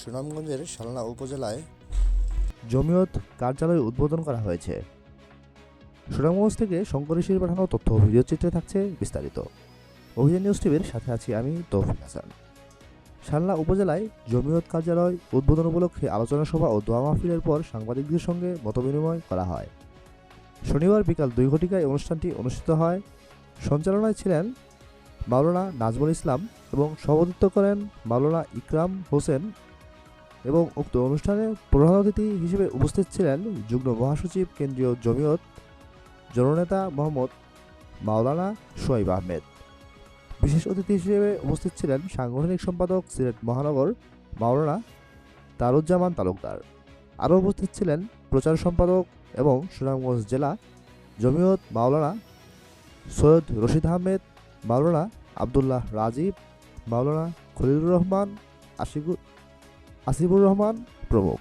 সুনামগঞ্জের শালনা উপজেলায় জমিয়ত কার্যালয় উদ্বোধন করা হয়েছে। সুনামগঞ্জ থেকে শঙ্কর ঋষির পাঠানো তথ্য ও ভিডিও চিত্রে থাকছে বিস্তারিত। অভিযান নিউজ টিভির সাথে আছি আমি তৌফিক হাসান। শালনা উপজেলায় জমিয়ত কার্যালয় উদ্বোধন উপলক্ষে আলোচনা সভা ও দোয়া মাহফিলের পর সাংবাদিকদের সঙ্গে মতবিনিময় করা হয়। শনিবার বিকাল 2 ঘটিকায় অনুষ্ঠানটি অনুষ্ঠিত হয়। সঞ্চালনায় ছিলেন মাওলানা নাজমুল ইসলাম এবং সভাপতিত্ব করেন মাওলানা ইকরাম হোসেন এবং উক্ত অনুষ্ঠানে প্রধান অতিথি হিসেবে উপস্থিত ছিলেন যুগ্ম মহাসচিব কেন্দ্রীয় জমিয়ত জননেতা মোহাম্মদ মাওলানা সোহাইব আহমেদ। বিশেষ অতিথি হিসেবে উপস্থিত ছিলেন সাংগঠনিক সম্পাদক সিলেট মহানগর মাওলানা তারুজ্জামান তালুকদার। আরও উপস্থিত ছিলেন প্রচার সম্পাদক এবং সুনামগঞ্জ জেলা জমিয়ত মাওলানা সৈয়দ রশিদ আহমেদ, মাওলানা আবদুল্লাহ রাজীব, মাওলানা খলিলুর রহমান, আসিফুর রহমান প্রমুখ।